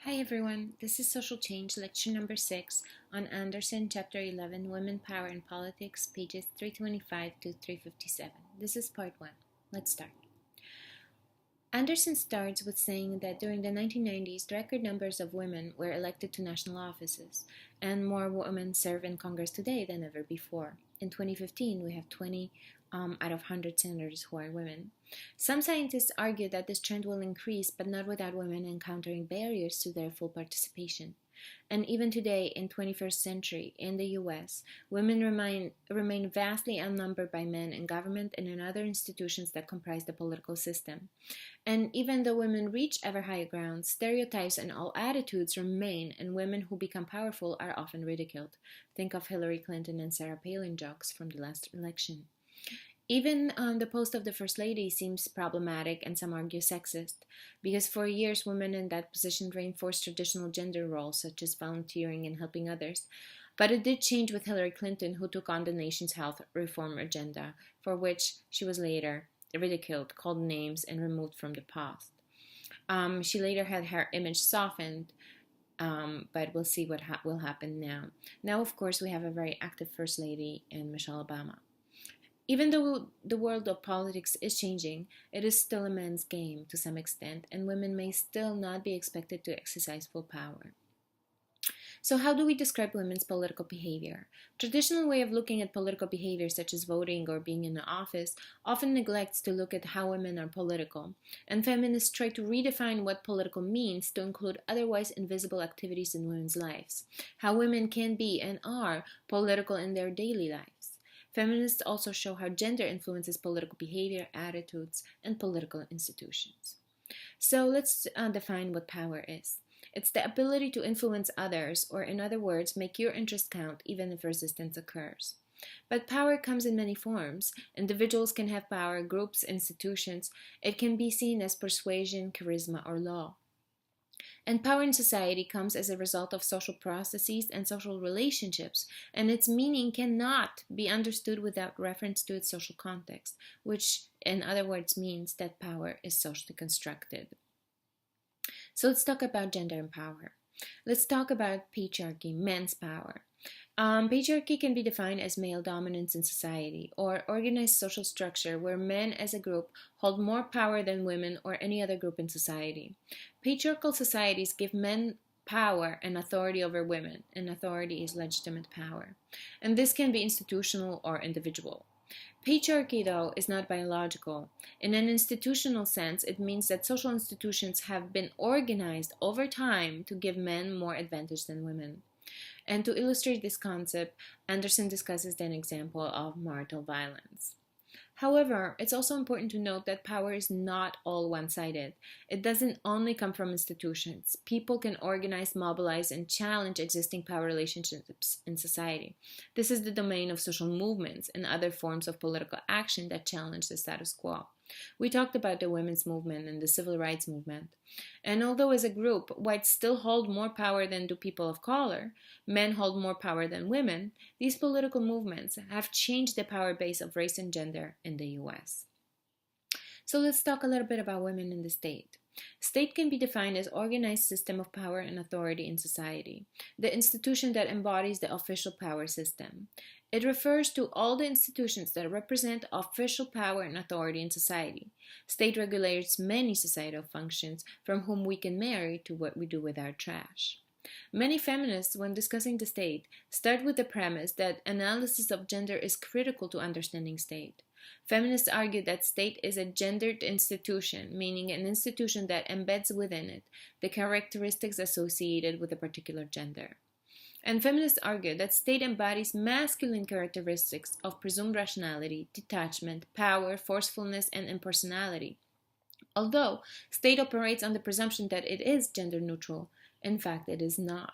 Hi everyone, this is Social Change, lecture number 6 on Andersen, chapter 11, Women, Power and Politics, pages 325 to 357. This is part 1. Let's start. Andersen starts with saying that during the 1990s, record numbers of women were elected to national offices, and more women serve in Congress today than ever before. In 2015, we have 20 out of 100 senators who are women. Some scientists argue that this trend will increase, but not without women encountering barriers to their full participation. And even today, in 21st century, in the US, women remain vastly outnumbered by men in government and in other institutions that comprise the political system. And even though women reach ever higher ground, stereotypes and all attitudes remain, and women who become powerful are often ridiculed. Think of Hillary Clinton and Sarah Palin jokes from the last election. Even the post of the First Lady seems problematic and some argue sexist, because for years women in that position reinforced traditional gender roles such as volunteering and helping others. But it did change with Hillary Clinton, who took on the nation's health reform agenda, for which she was later ridiculed, called names, and removed from the post. She later had her image softened, but we'll see what will happen now. Now, of course, we have a very active First Lady in Michelle Obama. Even though the world of politics is changing, it is still a man's game to some extent, and women may still not be expected to exercise full power. So how do we describe women's political behavior? Traditional way of looking at political behavior, such as voting or being in an office, often neglects to look at how women are political, and feminists try to redefine what political means to include otherwise invisible activities in women's lives, how women can be and are political in their daily lives. Feminists also show how gender influences political behavior, attitudes, and political institutions. So let's define what power is. It's the ability to influence others, or in other words, make your interest count even if resistance occurs. But power comes in many forms. Individuals can have power, groups, institutions. It can be seen as persuasion, charisma, or law. And power in society comes as a result of social processes and social relationships, and its meaning cannot be understood without reference to its social context, which in other words means that power is socially constructed. So let's talk about gender and power. Let's talk about patriarchy, men's power. Patriarchy can be defined as male dominance in society, or organized social structure where men as a group hold more power than women or any other group in society. Patriarchal societies give men power and authority over women, and authority is legitimate power. And this can be institutional or individual. Patriarchy, though, is not biological. In an institutional sense, it means that social institutions have been organized over time to give men more advantage than women. And to illustrate this concept, Andersen discusses an example of marital violence. However, it's also important to note that power is not all one-sided. It doesn't only come from institutions. People can organize, mobilize, and challenge existing power relationships in society. This is the domain of social movements and other forms of political action that challenge the status quo. We talked about the women's movement and the civil rights movement. And although as a group, whites still hold more power than do people of color, men hold more power than women, these political movements have changed the power base of race and gender in the US. So let's talk a little bit about women in the state. State can be defined as organized system of power and authority in society, the institution that embodies the official power system. It refers to all the institutions that represent official power and authority in society. State regulates many societal functions, from whom we can marry to what we do with our trash. Many feminists, when discussing the state, start with the premise that analysis of gender is critical to understanding state. Feminists argue that state is a gendered institution, meaning an institution that embeds within it the characteristics associated with a particular gender. And feminists argue that state embodies masculine characteristics of presumed rationality, detachment, power, forcefulness, and impersonality. Although state operates on the presumption that it is gender neutral, in fact it is not.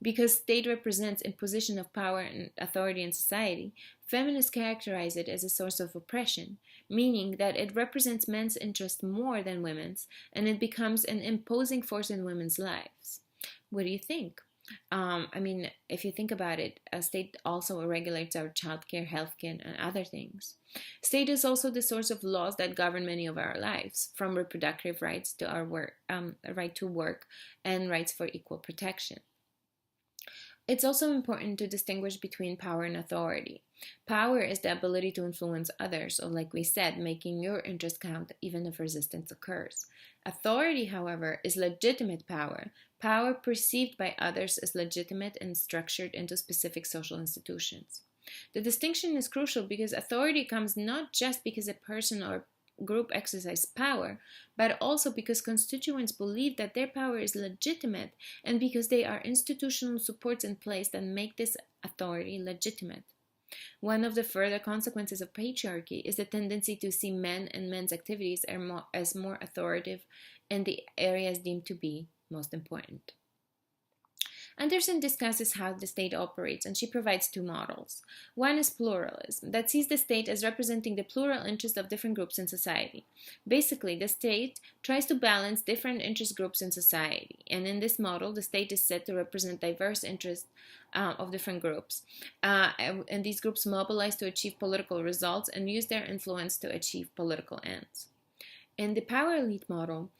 Because state represents imposition of power and authority in society, feminists characterize it as a source of oppression, meaning that it represents men's interest more than women's, and it becomes an imposing force in women's lives. What do you think? If you think about it, a state also regulates our childcare, healthcare, and other things. State is also the source of laws that govern many of our lives, from reproductive rights to our right to work and rights for equal protection. It's also important to distinguish between power and authority. Power is the ability to influence others, or like we said, making your interest count even if resistance occurs. Authority, however, is legitimate power, power perceived by others as legitimate and structured into specific social institutions. The distinction is crucial because authority comes not just because a person or group exercise power, but also because constituents believe that their power is legitimate and because there are institutional supports in place that make this authority legitimate. One of the further consequences of patriarchy is the tendency to see men and men's activities as more authoritative in the areas deemed to be most important. Andersen discusses how the state operates, and she provides two models. One is pluralism, that sees the state as representing the plural interests of different groups in society. Basically, the state tries to balance different interest groups in society, and in this model, the state is said to represent diverse interests of different groups. And these groups mobilize to achieve political results and use their influence to achieve political ends. In the power elite model,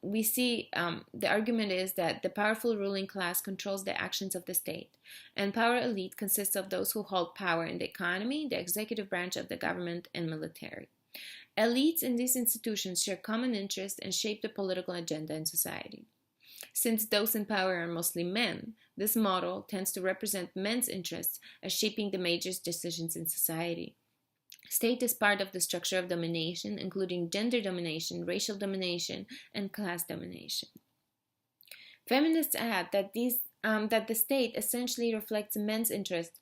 we see the argument is that the powerful ruling class controls the actions of the state, and power elite consists of those who hold power in the economy, the executive branch of the government, and military. Elites in these institutions share common interests and shape the political agenda in society. Since those in power are mostly men, this model tends to represent men's interests as shaping the major decisions in society. State is part of the structure of domination, including gender domination, racial domination, and class domination. Feminists add that the state essentially reflects men's interests,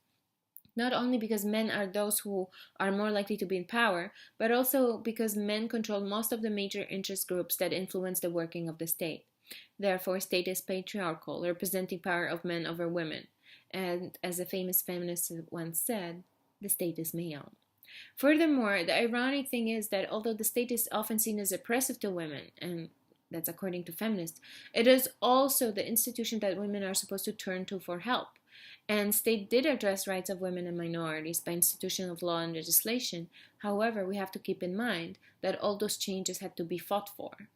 not only because men are those who are more likely to be in power, but also because men control most of the major interest groups that influence the working of the state. Therefore, state is patriarchal, representing power of men over women. And as a famous feminist once said, the state is male. Furthermore, the ironic thing is that although the state is often seen as oppressive to women, and that's according to feminists, it is also the institution that women are supposed to turn to for help. And state did address rights of women and minorities by institution of law and legislation. However, we have to keep in mind that all those changes had to be fought for.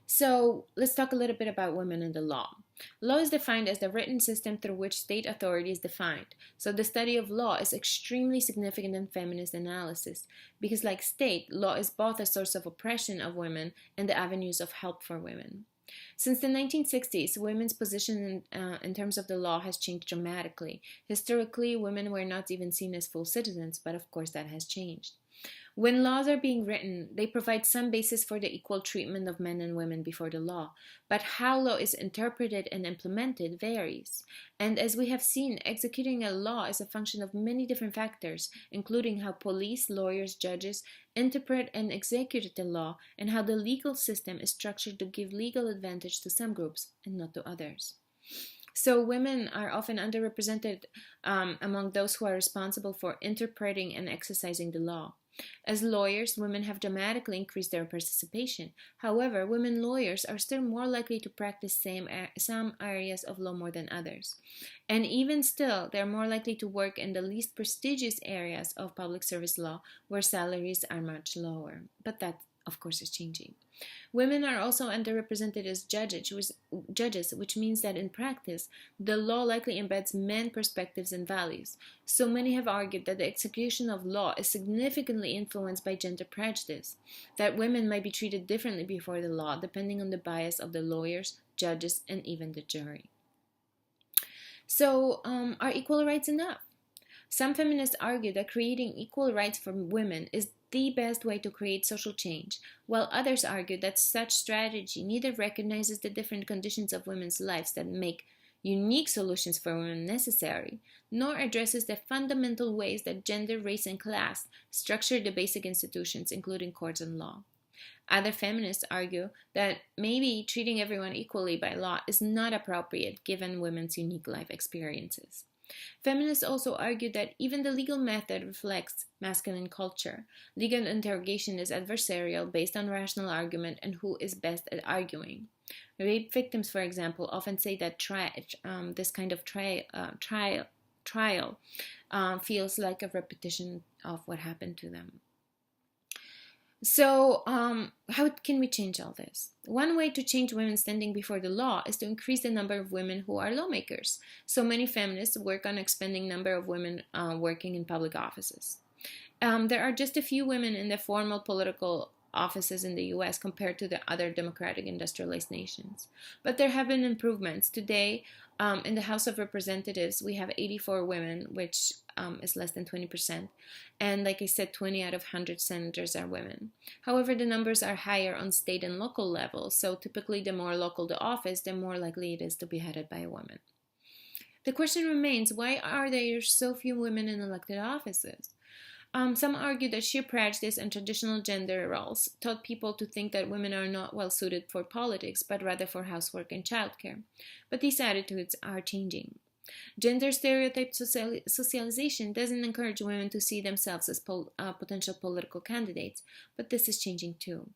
So let's talk a little bit about women and the law. Law is defined as the written system through which state authority is defined. So the study of law is extremely significant in feminist analysis because, like state, law is both a source of oppression of women and the avenues of help for women. Since the 1960s, women's position in terms of the law has changed dramatically. Historically, women were not even seen as full citizens, but of course that has changed. When laws are being written, they provide some basis for the equal treatment of men and women before the law, but how law is interpreted and implemented varies. And as we have seen, executing a law is a function of many different factors, including how police, lawyers, judges interpret and execute the law, and how the legal system is structured to give legal advantage to some groups and not to others. So women are often underrepresented among those who are responsible for interpreting and exercising the law. As lawyers, women have dramatically increased their participation. However, women lawyers are still more likely to practice some areas of law more than others. And even still, they're more likely to work in the least prestigious areas of public service law, where salaries are much lower. But that, of course, is changing. Women are also underrepresented as judges, which means that in practice, the law likely embeds men's perspectives and values. So many have argued that the execution of law is significantly influenced by gender prejudice, that women might be treated differently before the law depending on the bias of the lawyers, judges, and even the jury. So, are equal rights enough? Some feminists argue that creating equal rights for women is the best way to create social change, while others argue that such strategy neither recognizes the different conditions of women's lives that make unique solutions for women necessary, nor addresses the fundamental ways that gender, race, and class structure the basic institutions, including courts and law. Other feminists argue that maybe treating everyone equally by law is not appropriate given women's unique life experiences. Feminists also argue that even the legal method reflects masculine culture. Legal interrogation is adversarial based on rational argument and who is best at arguing. Rape victims, for example, often say that this kind of trial feels like a repetition of what happened to them. So, how can we change all this? One way to change women's standing before the law is to increase the number of women who are lawmakers. So many feminists work on expanding number of women working in public offices. There are just a few women in the formal political offices in the US compared to the other democratic industrialized nations. But there have been improvements. Today, in the House of Representatives, we have 84 women, which is less than 20%. And like I said, 20 out of 100 senators are women. However, the numbers are higher on state and local levels. So typically, the more local the office, the more likely it is to be headed by a woman. The question remains, why are there so few women in elected offices? Some argue that sheer prejudice and traditional gender roles taught people to think that women are not well suited for politics, but rather for housework and childcare. But these attitudes are changing. Gender stereotype socialization doesn't encourage women to see themselves as potential political candidates, but this is changing too.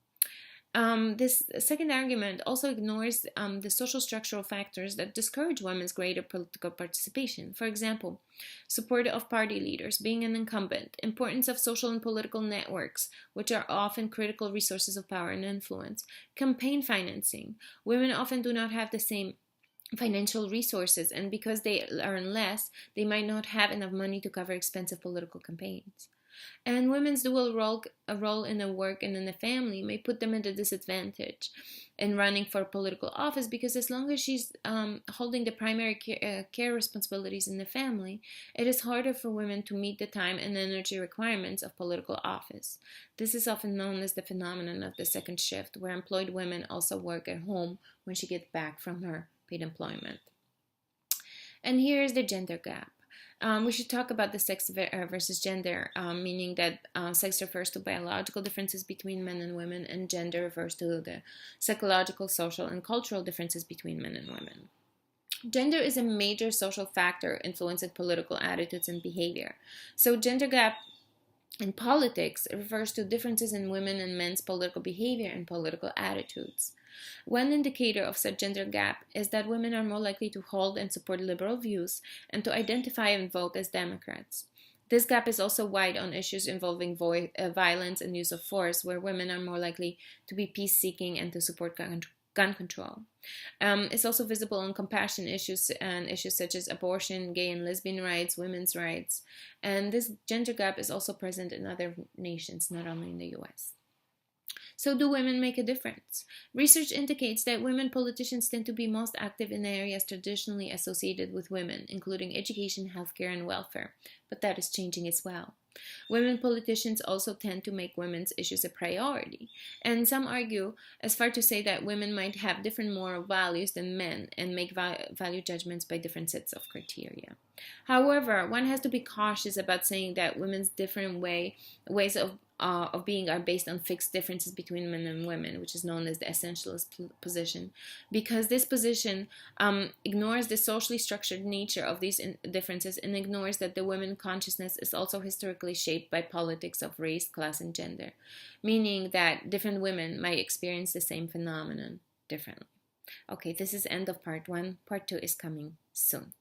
This second argument also ignores the social structural factors that discourage women's greater political participation. For example, support of party leaders, being an incumbent, importance of social and political networks, which are often critical resources of power and influence, campaign financing. Women often do not have the same financial resources, and because they earn less, they might not have enough money to cover expensive political campaigns. And women's dual role in the work and in the family may put them at a disadvantage in running for political office, because as long as she's holding the primary care responsibilities in the family, it is harder for women to meet the time and energy requirements of political office. This is often known as the phenomenon of the second shift, where employed women also work at home when she gets back from her paid employment. And here is the gender gap. We should talk about the sex versus gender, meaning that sex refers to biological differences between men and women, and gender refers to the psychological, social, and cultural differences between men and women. Gender is a major social factor influencing political attitudes and behavior. So gender gap in politics refers to differences in women and men's political behavior and political attitudes. One indicator of such gender gap is that women are more likely to hold and support liberal views and to identify and vote as Democrats. This gap is also wide on issues involving violence and use of force, where women are more likely to be peace-seeking and to support gun control. It's also visible on compassion issues and issues such as abortion, gay and lesbian rights, women's rights. And this gender gap is also present in other nations, not only in the US. So do women make a difference? Research indicates that women politicians tend to be most active in areas traditionally associated with women, including education, healthcare, and welfare. But that is changing as well. Women politicians also tend to make women's issues a priority. And some argue, as far to say that women might have different moral values than men and make value judgments by different sets of criteria. However, one has to be cautious about saying that women's different ways of being are based on fixed differences between men and women, which is known as the essentialist position, because this position ignores the socially structured nature of these differences and ignores that the women consciousness is also historically shaped by politics of race, class, and gender, meaning that different women might experience the same phenomenon differently. Okay, this is end of part 1. Part 2 is coming soon.